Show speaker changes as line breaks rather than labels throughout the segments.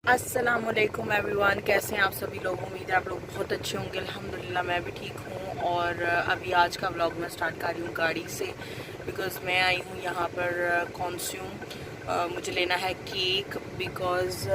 अस्सलामुअलैकुम एवरीवन, कैसे हैं आप सभी लोग। उम्मीद है आप लोग बहुत अच्छे होंगे। अल्हम्दुलिल्लाह मैं भी ठीक हूँ। और अभी आज का व्लॉग मैं स्टार्ट कर रही हूँ गाड़ी से, बिकॉज़ मैं आई हूँ यहाँ पर कॉन्स्यूम। मुझे लेना है केक, बिकॉज़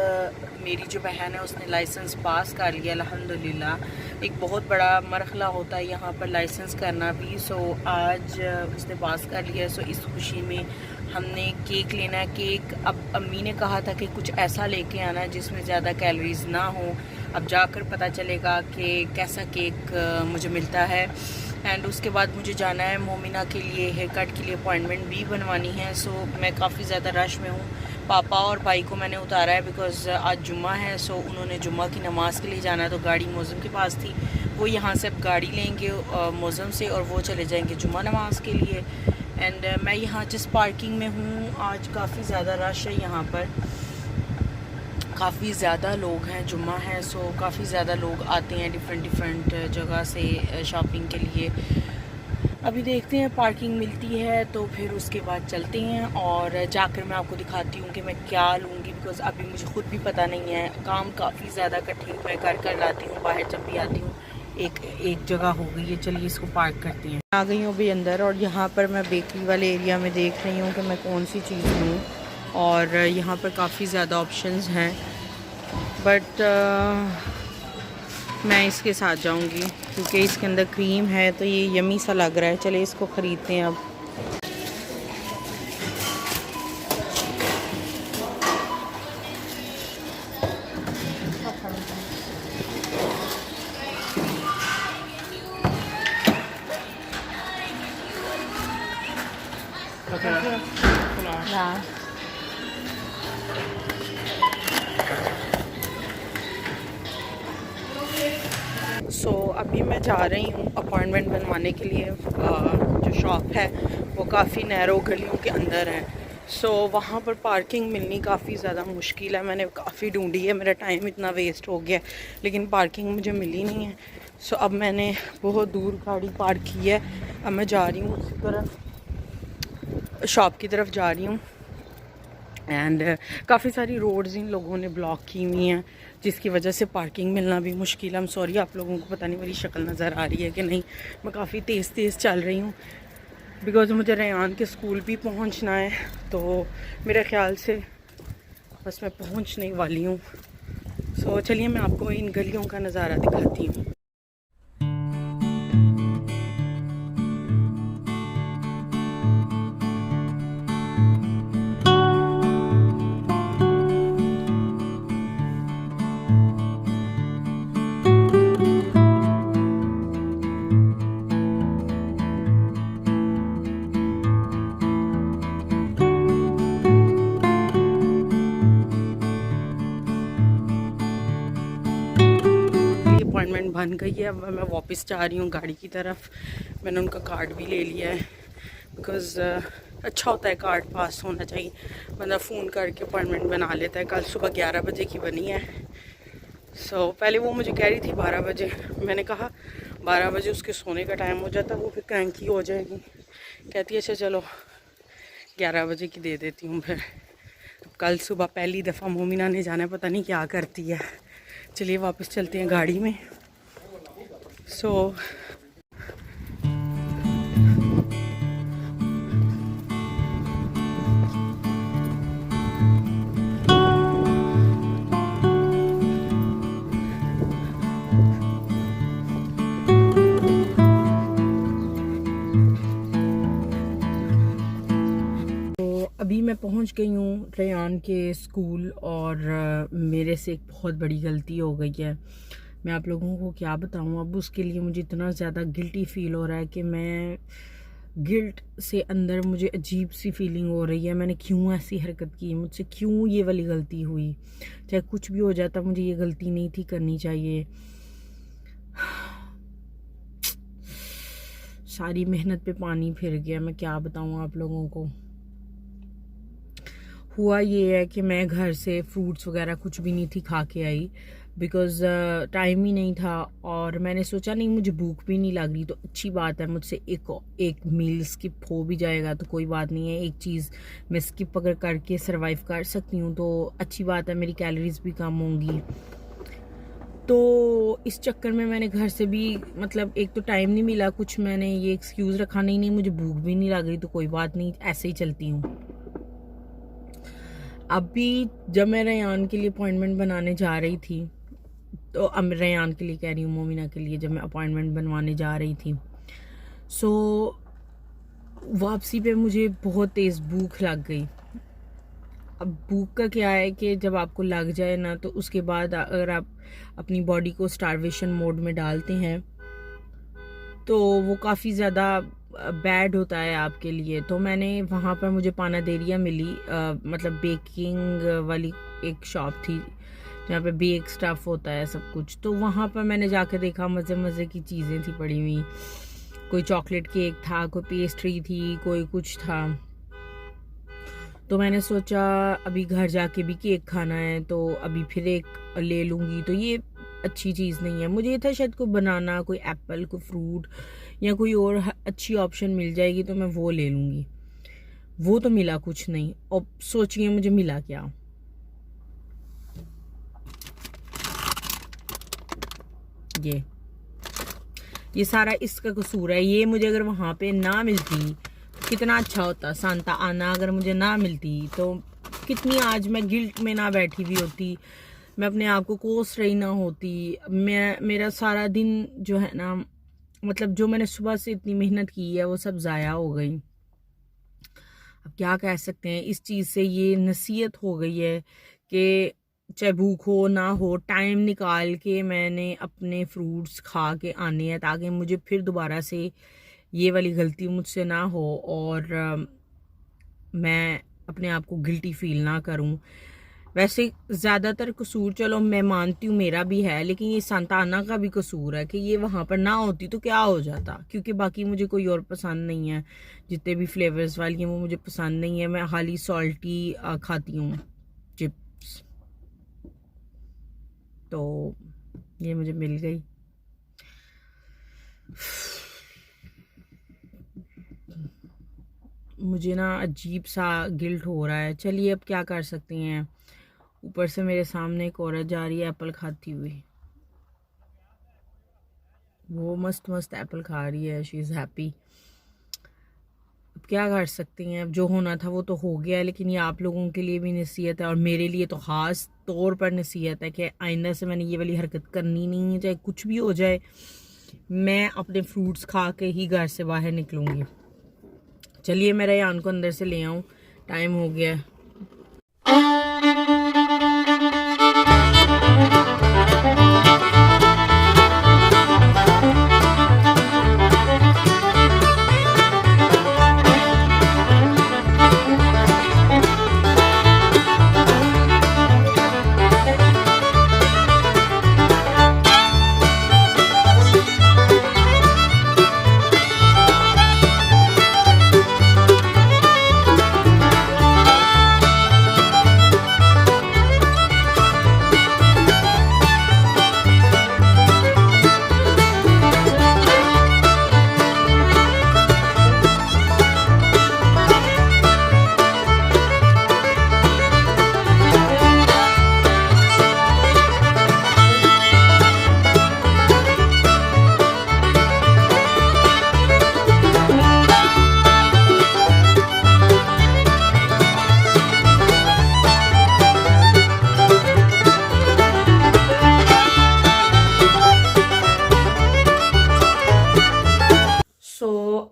मेरी जो बहन है उसने लाइसेंस पास कर लिया अल्हम्दुलिल्लाह। एक बहुत बड़ा मरहला होता है यहाँ पर लाइसेंस करना भी। सो आज उसने पास कर लिया, सो इस खुशी में हमने केक लेना है। केक अब अम्मी ने कहा था कि कुछ ऐसा लेके आना जिसमें ज़्यादा कैलोरीज ना हो। अब जाकर पता चलेगा कि कैसा केक मुझे मिलता है। एंड उसके बाद मुझे जाना है मोमिना के लिए हेयर कट के लिए अपॉइंटमेंट भी बनवानी है। सो मैं काफ़ी ज़्यादा रश में हूँ। पापा और भाई को मैंने उतारा है बिकॉज़ आज जुम्मा है। सो उन्होंने जुम्मा की नमाज़ के लिए जाना है, तो गाड़ी मौज़म के पास थी। वो यहाँ से अब गाड़ी लेंगे मौज़म से और वो चले जाएंगे जुम्मा नमाज के लिए। एंड मैं यहाँ जिस पार्किंग में हूँ आज काफ़ी ज़्यादा रश है यहाँ पर, काफ़ी ज़्यादा लोग हैं, जुम्मा है। सो काफ़ी ज़्यादा लोग आते हैं डिफरेंट जगह से शॉपिंग के लिए। अभी देखते हैं पार्किंग मिलती है तो फिर उसके बाद चलते हैं और जाकर मैं आपको दिखाती हूँ कि मैं क्या लूँगी, बिकॉज़ अभी मुझे ख़ुद भी पता नहीं है। काम काफ़ी ज़्यादा कठिन मैं कर लाती हूँ, बाहर जब भी आती हूँ। एक जगह हो गई है, चलिए इसको पार्क करते हैं। आ गई हूँ अभी अंदर और यहाँ पर मैं बेकरी वाले एरिया में देख रही हूँ कि मैं कौन सी चीज़ लूँ। और यहाँ पर काफ़ी ज़्यादा ऑप्शंस हैं, बट मैं इसके साथ जाऊंगी क्योंकि इसके अंदर क्रीम है तो ये यमी सा लग रहा है। चलिए इसको ख़रीदते हैं अब। हाँ, सो अभी मैं जा रही हूँ अपॉइंटमेंट बनवाने के लिए। जो शॉप है वो काफ़ी नैरो गलियों के अंदर है। सो वहाँ पर पार्किंग मिलनी काफ़ी ज़्यादा मुश्किल है। मैंने काफ़ी ढूंढी है, मेरा टाइम इतना वेस्ट हो गया लेकिन पार्किंग मुझे मिली नहीं है। सो अब मैंने बहुत दूर गाड़ी पार्क की है। अब मैं जा रही हूँ उस तरफ, शॉप की तरफ जा रही हूँ। एंड काफ़ी सारी रोड्स इन लोगों ने ब्लॉक की हुई हैं जिसकी वजह से पार्किंग मिलना भी मुश्किल है। हम सॉरी, आप लोगों को पता नहीं मेरी शक्ल नज़र आ रही है कि नहीं। मैं काफ़ी तेज़ चल रही हूँ बिकॉज़ मुझे रेयान के स्कूल भी पहुँचना है, तो मेरे ख़्याल से बस मैं पहुँचने वाली हूँ। सो चलिए मैं आपको इन गलियों का नज़ारा दिखाती हूँ। अपॉइंटमेंट बन गई है। अब मैं वापस जा रही हूँ गाड़ी की तरफ। मैंने उनका कार्ड भी ले लिया है बिकॉज़ अच्छा होता है कार्ड पास होना चाहिए। मतलब फ़ोन करके अपॉइंटमेंट बना लेता है। कल सुबह 11 बजे की बनी है। सो पहले वो मुझे कह रही थी 12 बजे। मैंने कहा 12 बजे उसके सोने का टाइम हो जाता, वो फिर क्रैंकी हो जाएगी। कहती है अच्छा चलो 11 बजे की दे देती हूँ। फिर कल सुबह पहली दफ़ा मोमिना ने जाना है, पता नहीं क्या करती है। चलिए वापस चलते हैं गाड़ी में। सो अभी मैं पहुंच गई हूँ रेयान के स्कूल और मेरे से एक बहुत बड़ी गलती हो गई है। मैं आप लोगों को क्या बताऊँ, अब उसके लिए मुझे इतना ज़्यादा गिल्टी फील हो रहा है कि मैं गिल्ट से अंदर मुझे अजीब सी फीलिंग हो रही है। मैंने क्यों ऐसी हरकत की, मुझसे क्यों ये वाली गलती हुई। चाहे कुछ भी हो जाता, मुझे ये गलती नहीं थी करनी चाहिए। सारी मेहनत पे पानी फिर गया, मैं क्या बताऊँ आप लोगों को। हुआ ये है कि मैं घर से फ्रूट्स वगैरह कुछ भी नहीं थी खा के आई, बिकॉज़ टाइम ही नहीं था। और मैंने सोचा नहीं, मुझे भूख भी नहीं लग रही, तो अच्छी बात है, मुझसे एक मील स्किप हो भी जाएगा तो कोई बात नहीं है। एक चीज़ मैं स्किप अगर करके सर्वाइव कर सकती हूँ तो अच्छी बात है, मेरी कैलोरीज भी कम होंगी। तो इस चक्कर में मैंने घर से भी, मतलब एक तो टाइम नहीं मिला, कुछ मैंने ये एक्सक्यूज़ रखा, नहीं मुझे भूख भी नहीं लग रही तो कोई बात नहीं, ऐसे ही चलती हूँ। अभी जब मैं रेयान के लिए अपॉइंटमेंट बनाने जा रही थी, तो अब रेयान के लिए कह रही हूँ, मोमिना के लिए, जब मैं अपॉइंटमेंट बनवाने जा रही थी, सो वापसी पे मुझे बहुत तेज़ भूख लग गई। अब भूख का क्या है कि जब आपको लग जाए ना, तो उसके बाद अगर आप अपनी बॉडी को स्टारवेशन मोड में डालते हैं तो वो काफ़ी ज़्यादा बैड होता है आपके लिए। तो मैंने वहाँ पर, मुझे पानादेरिया मिली, मतलब बेकिंग वाली एक शॉप थी जहाँ पे बेक स्टफ़ होता है सब कुछ। तो वहाँ पर मैंने जाके देखा, मज़े मज़े की चीज़ें थी पड़ी हुई, कोई चॉकलेट केक था, कोई पेस्ट्री थी, कोई कुछ था। तो मैंने सोचा अभी घर जाके भी केक खाना है तो अभी फिर एक ले लूँगी, तो ये अच्छी चीज़ नहीं है। मुझे ये था शायद कोई बनाना, कोई एप्पल, कोई फ्रूट या कोई और अच्छी ऑप्शन मिल जाएगी तो मैं वो ले लूँगी। वो तो मिला कुछ नहीं। और सोचिए मुझे मिला क्या, ये सारा इसका कसूर है। ये मुझे अगर वहाँ पे ना मिलती तो कितना अच्छा होता। सांता आना अगर मुझे ना मिलती तो कितनी आज मैं गिल्ट में ना बैठी हुई होती, मैं अपने आप को कोस रही ना होती। मेरा सारा दिन जो है ना, मतलब जो मैंने सुबह से इतनी मेहनत की है वो सब ज़ाया हो गई। अब क्या कह सकते हैं, इस चीज़ से ये नसीहत हो गई है कि चाहे भूख हो ना हो, टाइम निकाल के मैंने अपने फ्रूट्स खा के आने हैं, ताकि मुझे फिर दोबारा से ये वाली गलती मुझसे ना हो और मैं अपने आप को गिल्टी फील ना करूं। वैसे ज़्यादातर कसूर चलो मैं मानती हूँ मेरा भी है, लेकिन ये सांताना का भी कसूर है कि ये वहाँ पर ना होती तो क्या हो जाता, क्योंकि बाकी मुझे कोई और पसंद नहीं है। जितने भी फ्लेवर्स वाली हैं वो मुझे पसंद नहीं है, मैं खाली सॉल्टी खाती हूँ, चिप्स। तो ये मुझे मिल गई। मुझे ना अजीब सा गिल्ट हो रहा है। चलिए अब क्या कर सकते हैं। ऊपर से मेरे सामने एक औरत जा रही है एप्पल खाती हुई, वो मस्त मस्त एप्पल खा रही है, शी इज़ हैप्पी। अब क्या कर सकते हैं, अब जो होना था वो तो हो गया है, लेकिन ये आप लोगों के लिए भी नसीहत है और मेरे लिए तो ख़ास तौर पर नसीहत है कि आइंदा से मैंने ये वाली हरकत करनी नहीं है। चाहे कुछ भी हो जाए, मैं अपने फ्रूट्स खा के ही घर से बाहर निकलूँगी। चलिए मैं रेयान को अंदर से ले आऊँ, टाइम हो गया है।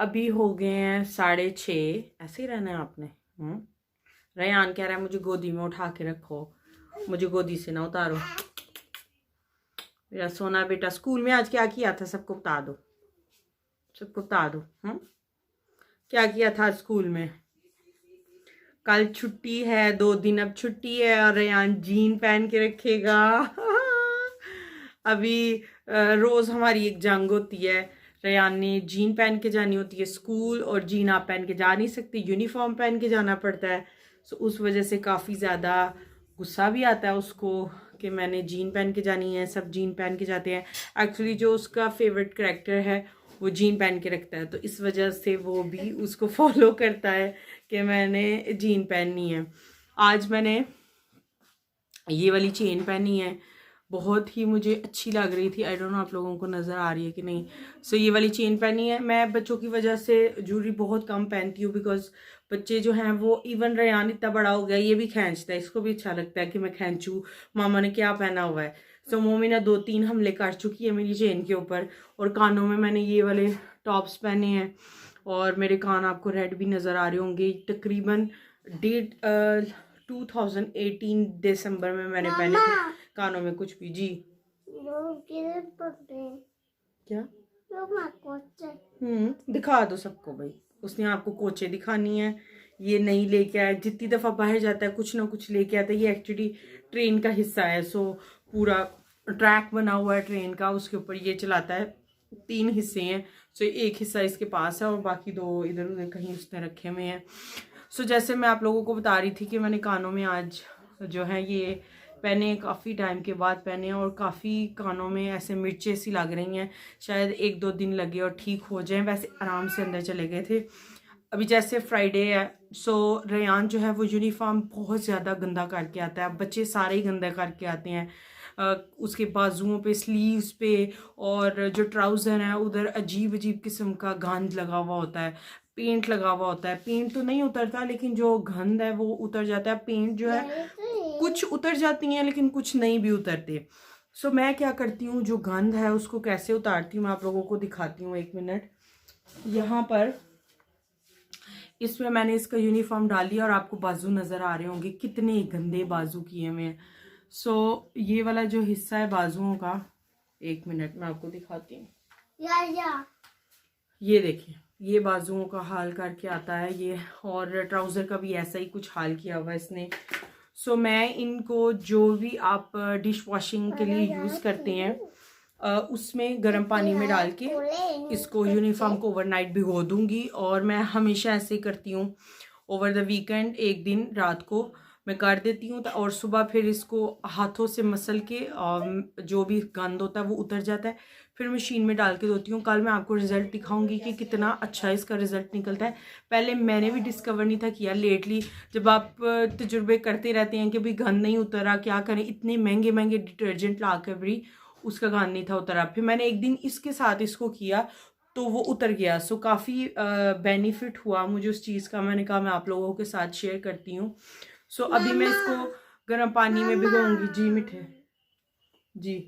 अभी हो गए हैं 6:30। ऐसे ही रहना है आपने। रेयान कह रहा है मुझे गोदी में उठा के रखो, मुझे गोदी से ना उतारो। मेरा सोना बेटा, स्कूल में आज क्या किया था सबको बता दो, सबको बता दो। क्या किया था स्कूल में? कल छुट्टी है, 2 दिन अब छुट्टी है और रेयान जीन पहन के रखेगा। अभी रोज़ हमारी एक जंग होती है, रेयान ने जीन पहन के जानी होती है स्कूल, और जीन आप पहन के जा नहीं सकती, यूनिफॉर्म पहन के जाना पड़ता है। सो उस वजह से काफ़ी ज़्यादा गुस्सा भी आता है उसको कि मैंने जीन पहन के जानी है, सब जीन पहन के जाते हैं। एक्चुअली जो उसका फेवरेट करैक्टर है वो जीन पहन के रखता है, तो इस वजह से वो भी उसको फॉलो करता है कि मैंने जीन पहननी है। आज मैंने ये वाली चेन पहनी है, बहुत ही मुझे अच्छी लग रही थी। आई डोंट नो आप लोगों को नज़र आ रही है कि नहीं। सो ये वाली चेन पहनी है। मैं बच्चों की वजह से ज्वेलरी बहुत कम पहनती हूँ, बिकॉज बच्चे जो हैं वो, इवन रेयान इतना बड़ा हो गया, ये भी खींचता है, इसको भी अच्छा लगता है कि मैं खींचूँ, मामा ने क्या पहना हुआ है। सो मोमिना 2-3 हमले कर चुकी है मेरी चेन के ऊपर। और कानों में मैंने ये वाले टॉप्स पहने हैं, और मेरे कान आपको रेड भी नज़र आ रहे होंगे। तकरीबन 2018 दिसंबर में मैंने पहने थे कानों में कुछ भी। जी क्या दिखा दो सबको भाई, उसने आपको कोचे दिखानी है। ये नहीं लेके आया, जितनी दफ़ा बाहर जाता है कुछ ना कुछ लेके आता है। ये एक्चुअली ट्रेन का हिस्सा है, सो पूरा ट्रैक बना हुआ है ट्रेन का, उसके ऊपर ये चलाता है। 3 हिस्से हैं, सो एक हिस्सा इसके पास है और बाकी 2 इधर उधर कहीं उसने रखे हुए हैं। सो जैसे मैं आप लोगों को बता रही थी कि मैंने कानों में आज जो है ये पहने, काफ़ी टाइम के बाद पहने, और काफ़ी कानों में ऐसे मिर्चें सी लग रही हैं। शायद 1-2 दिन लगे और ठीक हो जाएं। वैसे आराम से अंदर चले गए थे। अभी जैसे फ्राइडे है, सो रेयान जो है वो यूनिफॉर्म बहुत ज़्यादा गंदा करके आता है। बच्चे सारे ही गंदा करके आते हैं। उसके बाजुओं पे, स्लीव्स पे, और जो ट्राउज़र है उधर अजीब अजीब किस्म का गंद लगा हुआ होता है, पेंट लगा हुआ होता है। पेंट तो नहीं उतरता, लेकिन जो गंद है वो उतर जाता है। पेंट जो है कुछ उतर जाती हैं लेकिन कुछ नहीं भी उतरते। सो मैं क्या करती हूँ, जो गंद है उसको कैसे उतारती हूँ मैं आप लोगों को दिखाती हूँ। 1 मिनट। यहाँ पर इसमें मैंने इसका यूनिफॉर्म डाल लिया, और आपको बाजू नज़र आ रहे होंगे कितने गंदे बाजू किए हुए हैं। सो ये वाला जो हिस्सा है बाजुओं का, 1 मिनट मैं आपको दिखाती हूँ। ये देखिए, ये बाजुओं का हाल करके आता है ये, और ट्राउज़र का भी ऐसा ही कुछ हाल किया हुआ है इसने। सो मैं इनको, जो भी आप डिश वॉशिंग के लिए यूज़ करते हैं, उसमें गर्म पानी में डाल के इसको यूनिफॉर्म को ओवरनाइट भिगो दूंगी। और मैं हमेशा ऐसे ही करती हूँ। ओवर द वीकेंड एक दिन रात को मैं कर देती हूँ, और सुबह फिर इसको हाथों से मसल के जो भी गंद होता है वो उतर जाता है। फिर मशीन में डाल के धोती हूँ। कल मैं आपको रिजल्ट दिखाऊंगी कि कितना अच्छा इसका रिजल्ट निकलता है। पहले मैंने भी डिस्कवर नहीं था किया। लेटली जब आप तजुर्बे करते रहते हैं कि भाई गंद नहीं उतरा, क्या करें, इतने महंगे महंगे डिटर्जेंट ला कर भी उसका गंद नहीं था उतरा। फिर मैंने एक दिन इसके साथ इसको किया तो वो उतर गया। सो काफ़ी बेनिफिट हुआ मुझे उस चीज़ का। मैंने कहा मैं आप लोगों के साथ शेयर करती हूँ। सो अभी मैं इसको गर्म पानी में भिगोऊंगी। जी मिठे जी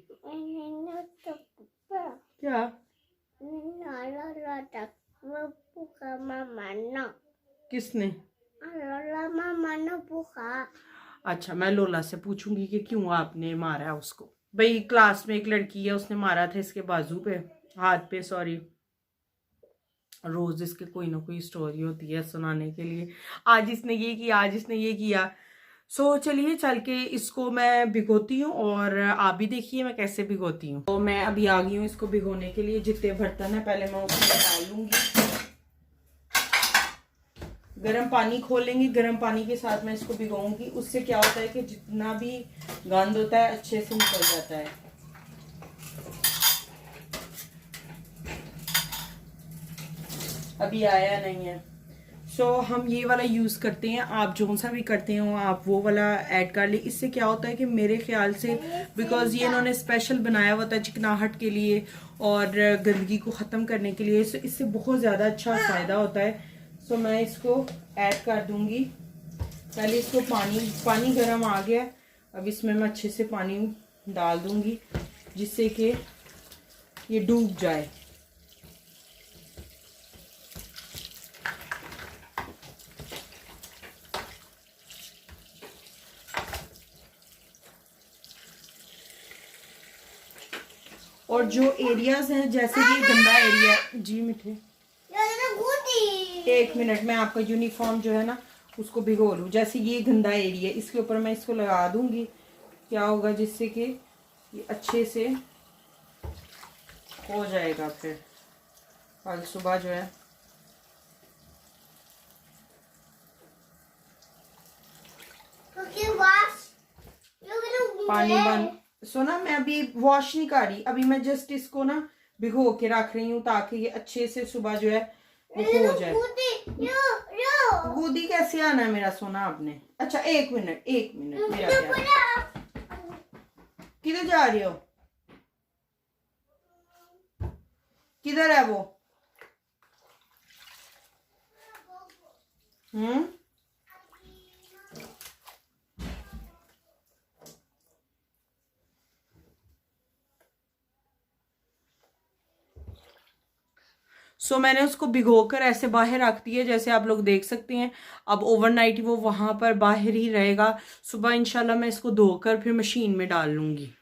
क्या किसने? अच्छा, मैं लोला से पूछूंगी कि क्यों आपने मारा उसको। भाई क्लास में एक लड़की है, उसने मारा था इसके बाजू पे, हाथ पे, सॉरी। रोज इसके कोई ना कोई स्टोरी होती है सुनाने के लिए। आज इसने ये किया, आज इसने ये किया। सो चलिए चल के इसको मैं भिगोती हूँ, और आप भी देखिए मैं कैसे भिगोती हूँ। तो मैं अभी आ गई हूँ इसको भिगोने के लिए। जितने बर्तन है पहले मैं उसमें डाल लूंगी। गर्म पानी खोलेंगे, गर्म पानी के साथ मैं इसको भिगोऊंगी। उससे क्या होता है कि जितना भी गंद होता है अच्छे से निकल जाता है। अभी आया नहीं है। सो हम ये वाला यूज़ करते हैं। आप जो सा भी करते हो आप वो वाला ऐड कर ले। इससे क्या होता है कि मेरे ख्याल से, बिकॉज ये इन्होंने स्पेशल बनाया हुआ था चिकनाहट के लिए और गंदगी को ख़त्म करने के लिए, सो इससे बहुत ज़्यादा अच्छा फ़ायदा होता है। सो मैं इसको ऐड कर दूंगी। पहले इसको पानी गर्म आ गया, अब इसमें मैं अच्छे से पानी डाल दूंगी जिससे कि ये डूब जाए। और जो एरियाज हैं, जैसे ये गंदा एरिया, जी मिठे 1 मिनट, मैं आपका यूनिफॉर्म जो है ना उसको भिगो लूँ। जैसे ये गंदा एरिया, इसके ऊपर मैं इसको लगा दूंगी। क्या होगा, जिससे कि ये अच्छे से हो जाएगा। फिर कल सुबह जो है पानी बंद। सोना मैं अभी वॉश नहीं कर रही, अभी मैं जस्ट इसको ना भिगो के रख रही हूँ ताकि ये अच्छे से सुबह जो है वो हो जाए। दूधी कैसे आना है मेरा सोना आपने? अच्छा एक मिनट मेरा प्यार, किधर जा रही हो? किधर है वो? सो मैंने उसको भिगोकर ऐसे बाहर रख दिया जैसे आप लोग देख सकते हैं। अब ओवरनाइट वो वहां पर बाहर ही रहेगा। सुबह इंशाल्लाह मैं इसको धोकर फिर मशीन में डाल लूंगी।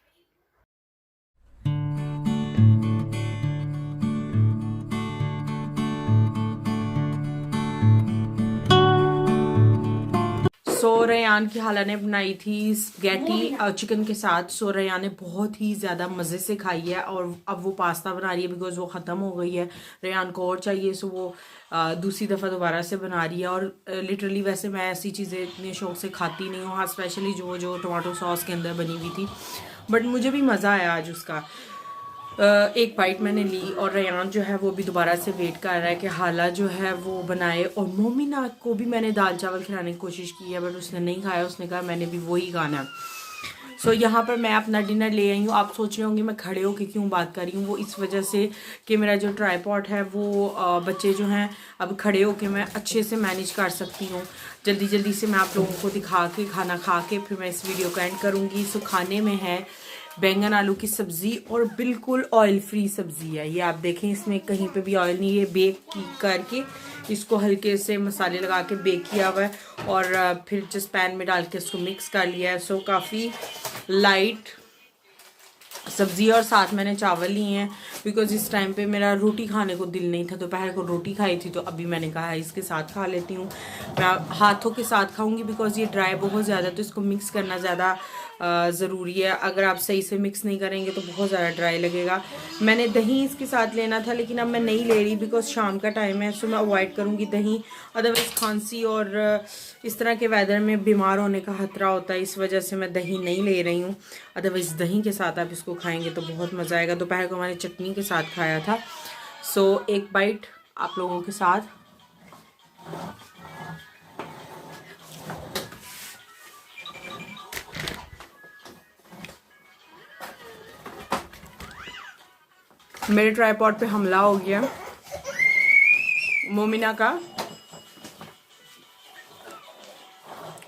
सो रेयान की खाला ने बनाई थी स्पैगेटी चिकन के साथ। सो रेयान ने बहुत ही ज़्यादा मज़े से खाई है और अब वो पास्ता बना रही है बिकॉज वो ख़त्म हो गई है। रेयान को और चाहिए, सो वो दूसरी दफ़ा दोबारा से बना रही है। और लिटरली वैसे मैं ऐसी चीज़ें इतने शौक से खाती नहीं हूँ, हाँ स्पेशली जो टमाटो सॉस के अंदर बनी हुई थी, बट मुझे भी मज़ा आया आज उसका। एक बाइट मैंने ली और रेयान जो है वो भी दोबारा से वेट कर रहा है कि हाला जो है वो बनाए। और मोमिना को भी मैंने दाल चावल खिलाने की कोशिश की है बट उसने नहीं खाया, उसने कहा मैंने भी वही खाना है। सो यहाँ पर मैं अपना डिनर ले आई हूँ। आप सोच रहे होंगे मैं खड़े होकर क्यों बात कर रही हूँ, वो इस वजह से कि मेरा जो ट्राईपॉड है वो बच्चे जो हैं अब खड़े होकर मैं अच्छे से मैनेज कर सकती हूँ। जल्दी जल्दी से मैं आप लोगों को दिखा के खाना खा के फिर मैं इस वीडियो को एंड करूँगी। सो खाने में है बैंगन आलू की सब्ज़ी और बिल्कुल ऑयल फ्री सब्ज़ी है ये। आप देखें इसमें कहीं पे भी ऑयल नहीं है। बेक करके इसको हल्के से मसाले लगा के बेक किया हुआ है और फिर जिस पैन में डाल के इसको मिक्स कर लिया है। सो काफ़ी लाइट सब्ज़ी और साथ मैंने चावल लिए हैं बिकॉज इस टाइम पे मेरा रोटी खाने को दिल नहीं था। दोपहर को रोटी खाई थी तो अभी मैंने कहा इसके साथ खा लेती हूँ। मैं हाथों के साथ खाऊंगी बिकॉज ये ड्राई बहुत ज़्यादा, तो इसको मिक्स करना ज़्यादा ज़रूरी है। अगर आप सही से मिक्स नहीं करेंगे तो बहुत ज़्यादा ड्राई लगेगा। मैंने दही इसके साथ लेना था लेकिन अब मैं नहीं ले रही बिकॉज शाम का टाइम है, सो मैं अवॉइड करूँगी दही। अदरवाइज़ खांसी और इस तरह के वेदर में बीमार होने का खतरा होता है, इस वजह से मैं दही नहीं ले रही हूँ। अदरवाइज़ दही के साथ आप इसको खाएंगे तो बहुत मज़ा आएगा। दोपहर को मैंने चटनी के साथ खाया था। सो एक बाइट आप लोगों के साथ। मेरे ट्राइपॉड पे हमला हो गया मोमिना का,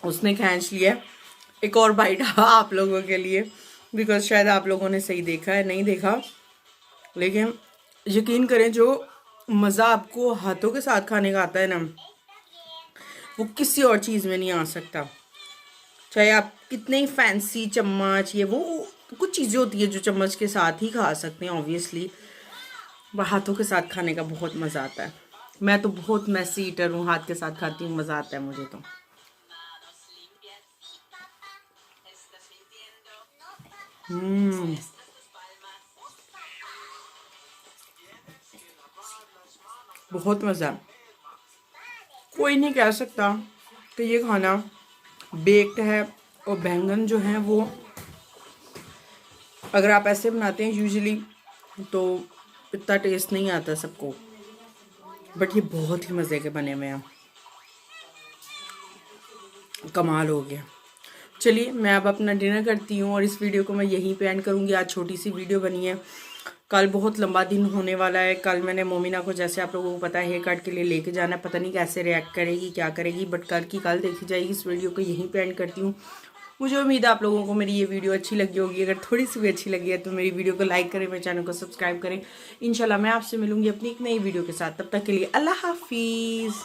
उसने खींच लिया। एक और बाइट आप लोगों के लिए बिकॉज शायद आप लोगों ने सही देखा है, नहीं देखा, लेकिन यकीन करें जो मज़ा आपको हाथों के साथ खाने का आता है ना वो किसी और चीज़ में नहीं आ सकता। चाहे आप कितने ही फैंसी चम्मच, ये वो कुछ चीज़ें होती है जो चम्मच के साथ ही खा सकते हैं ऑब्वियसली, पर हाथों के साथ खाने का बहुत मज़ा आता है। मैं तो बहुत मैसी ईटर हूँ, हाथ के साथ खाती हूँ, मज़ा आता है मुझे तो। बहुत मज़ा। कोई नहीं कह सकता कि ये खाना बेक्ड है। और बैंगन जो है वो अगर आप ऐसे बनाते हैं यूजुअली तो इतना टेस्ट नहीं आता सबको, बट ये बहुत ही मज़े के बने हुए हैं, कमाल हो गया। चलिए मैं अब अपना डिनर करती हूँ और इस वीडियो को मैं यहीं पे एंड करूँगी। आज छोटी सी वीडियो बनी है, कल बहुत लंबा दिन होने वाला है। कल मैंने मोमिना को, जैसे आप लोगों को पता है, हेयर कट के लिए लेके जाना है। पता नहीं कैसे रिएक्ट करेगी, क्या करेगी, बट कल की कल देखी जाएगी। इस वीडियो को यहीं पे एंड करती हूँ। मुझे उम्मीद है आप लोगों को मेरी ये वीडियो अच्छी लगी होगी। अगर थोड़ी सी भी अच्छी लगी है तो मेरी वीडियो को लाइक करें, मेरे चैनल को सब्सक्राइब करें। इंशाल्लाह मैं आपसे मिलूंगी अपनी एक नई वीडियो के साथ। तब तक के लिए अल्लाह हाफिज़।